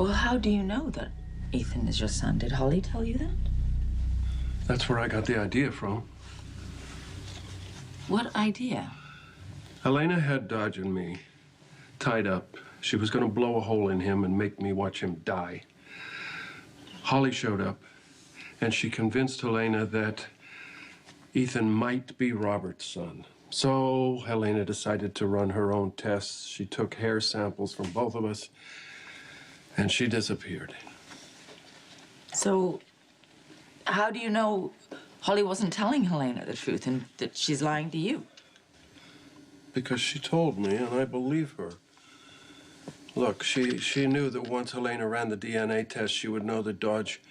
Well, how do you know that Ethan is your son? Did Holly tell you that? That's where I got the idea from. What idea? Helena had Dodge and me tied up. She was going to blow a hole in him and make me watch him die. Holly showed up, and she convinced Helena that Ethan might be Robert's son. So Helena decided to run her own tests. She took hair samples from both of us, and she disappeared. So, how do you know Holly wasn't telling Helena the truth and that she's lying to you? Because she told me, and I believe her. Look, she knew that once Helena ran the DNA test, she would know that Dodge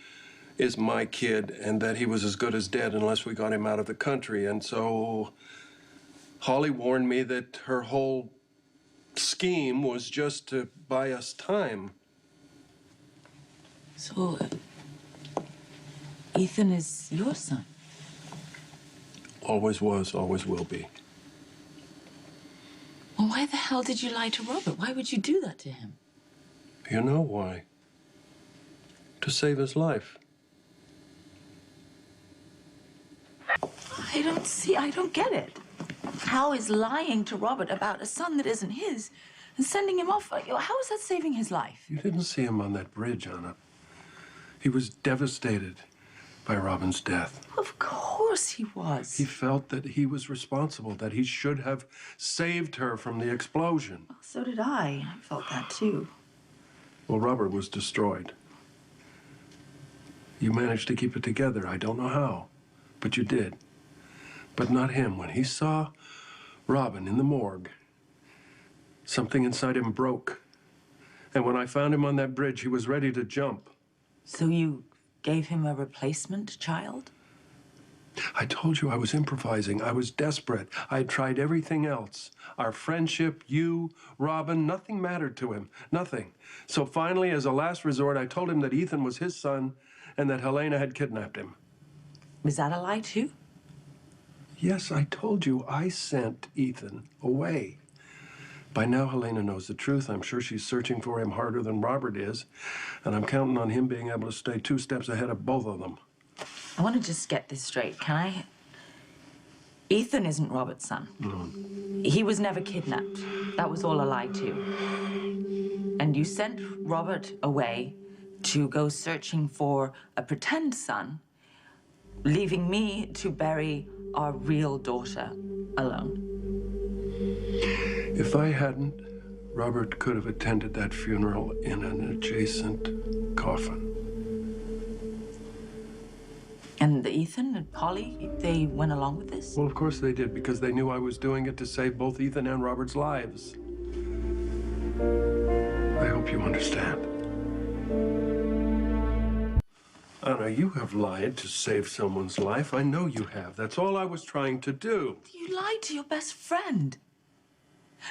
is my kid and that he was as good as dead unless we got him out of the country. And so Holly warned me that her whole scheme was just to buy us time. So, Ethan is your son? Always was, always will be. Well, why the hell did you lie to Robert? Why would you do that to him? You know why? To save his life. I don't get it. How is lying to Robert about a son that isn't his and sending him off, how is that saving his life? You didn't see him on that bridge, Anna. He was devastated by Robin's death. Of course he was. He felt that he was responsible, that he should have saved her from the explosion. Well, so did I. I felt that too. Well, Robert was destroyed. You managed to keep it together. I don't know how, but you did. But not him. When he saw Robin in the morgue, something inside him broke. And when I found him on that bridge, he was ready to jump. So you gave him a replacement child? I told you I was improvising. I was desperate. I had tried everything else. Our friendship, you, Robin, nothing mattered to him. Nothing. So finally, as a last resort, I told him that Ethan was his son and that Helena had kidnapped him. Was that a lie, too? Yes, I told you I sent Ethan away. By now, Helena knows the truth. I'm sure she's searching for him harder than Robert is. And I'm counting on him being able to stay 2 steps ahead of both of them. I want to just get this straight, can I? Ethan isn't Robert's son. No. He was never kidnapped. That was all a lie, too. And you sent Robert away to go searching for a pretend son, leaving me to bury our real daughter alone. If I hadn't, Robert could have attended that funeral in an adjacent coffin. And Ethan and Holly, they went along with this? Well, of course they did, because they knew I was doing it to save both Ethan and Robert's lives. I hope you understand. Anna, you have lied to save someone's life. I know you have. That's all I was trying to do. You lied to your best friend.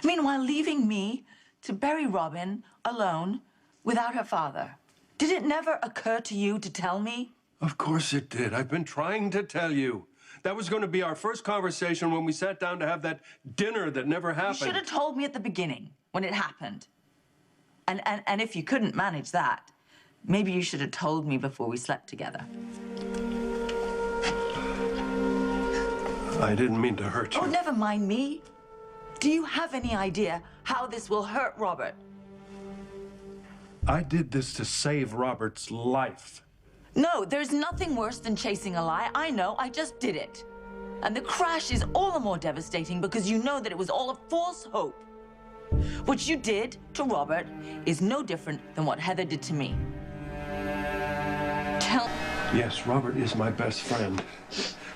Meanwhile, leaving me to bury Robin alone without her father. Did it never occur to you to tell me? Of course it did. I've been trying to tell you. That was going to be our first conversation when we sat down to have that dinner that never happened. You should have told me at the beginning, when it happened. And if you couldn't manage that, maybe you should have told me before we slept together. I didn't mean to hurt you. Oh, never mind me. Do you have any idea how this will hurt Robert? I did this to save Robert's life. No, there's nothing worse than chasing a lie. I know, I just did it. And the crash is all the more devastating because you know that it was all a false hope. What you did to Robert is no different than what Heather did to me. Yes, Robert is my best friend.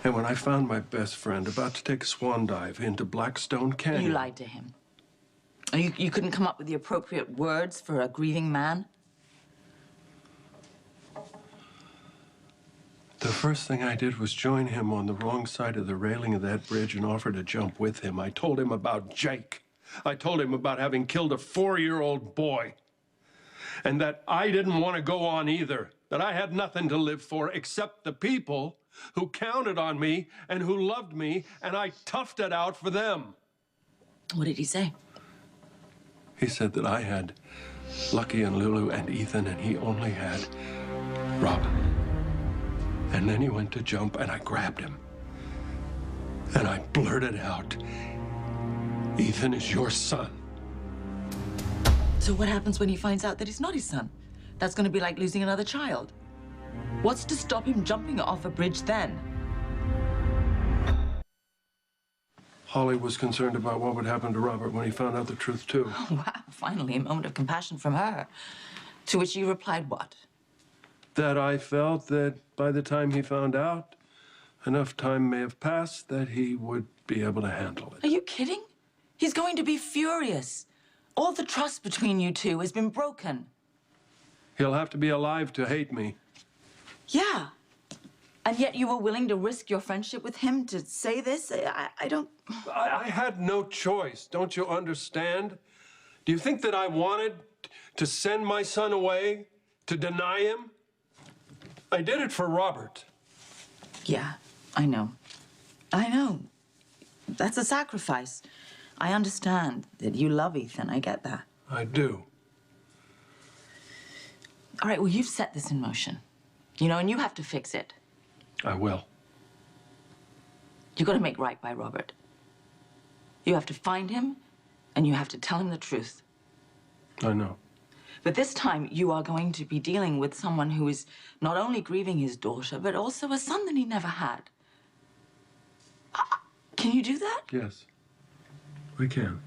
And when I found my best friend about to take a swan dive into Blackstone Canyon... You lied to him. You couldn't come up with the appropriate words for a grieving man? The first thing I did was join him on the wrong side of the railing of that bridge and offer to jump with him. I told him about Jake. I told him about having killed a 4-year-old boy. And that I didn't want to go on either. That I had nothing to live for except the people who counted on me and who loved me, and I toughed it out for them. What did he say? He said that I had Lucky and Lulu and Ethan, and he only had Robin. And then he went to jump, and I grabbed him. And I blurted out, Ethan is your son. So what happens when he finds out that he's not his son? That's going to be like losing another child. What's to stop him jumping off a bridge then? Holly was concerned about what would happen to Robert when he found out the truth, too. Oh, wow, finally, a moment of compassion from her. To which you replied what? That I felt that by the time he found out, enough time may have passed that he would be able to handle it. Are you kidding? He's going to be furious. All the trust between you two has been broken. He'll have to be alive to hate me. Yeah. And yet you were willing to risk your friendship with him to say this? I don't... I had no choice. Don't you understand? Do you think that I wanted to send my son away, to deny him? I did it for Robert. Yeah, I know. I know. That's a sacrifice. I understand that you love Ethan. I get that. I do. All right, well, you've set this in motion. You know, and you have to fix it. I will. You've got to make right by Robert. You have to find him, and you have to tell him the truth. I know. But this time, you are going to be dealing with someone who is not only grieving his daughter, but also a son that he never had. Can you do that? Yes, we can.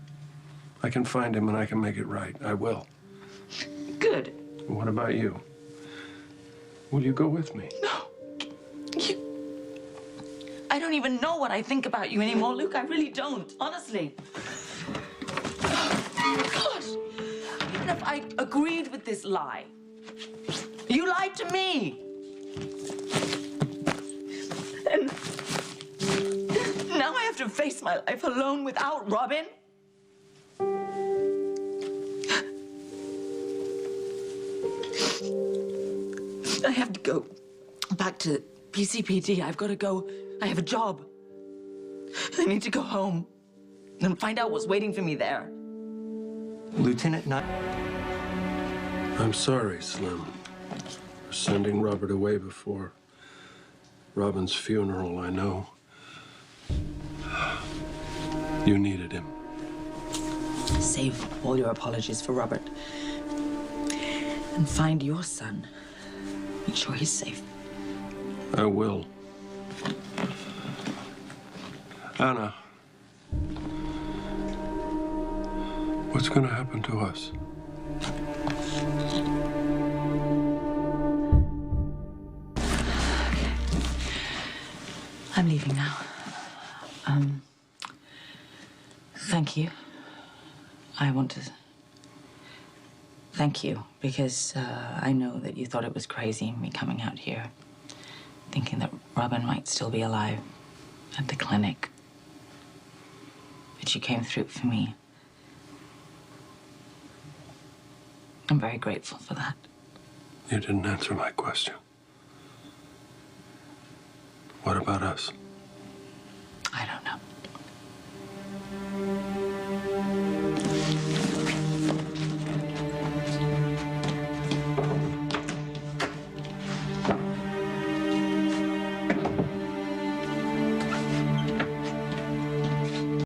I can find him, and I can make it right. I will. Good. What about you? Will you go with me? No. I don't even know what I think about you anymore, Luke. I really don't, honestly. Gosh, even if I agreed with this lie, you lied to me. And now I have to face my life alone without Robin. I have to go back to PCPD. I've got to go. I have a job. I need to go home and find out what's waiting for me there. Lieutenant Knight. I'm sorry, Slim, for sending Robert away before Robin's funeral. I know you needed him. Save all your apologies for Robert. And find your son. Make sure he's safe. I will. Anna, what's going to happen to us? I'm leaving now. Thank you. I want to thank you because I know that you thought it was crazy, me coming out here, thinking that Robin might still be alive at the clinic. But you came through for me. I'm very grateful for that. You didn't answer my question. What about us?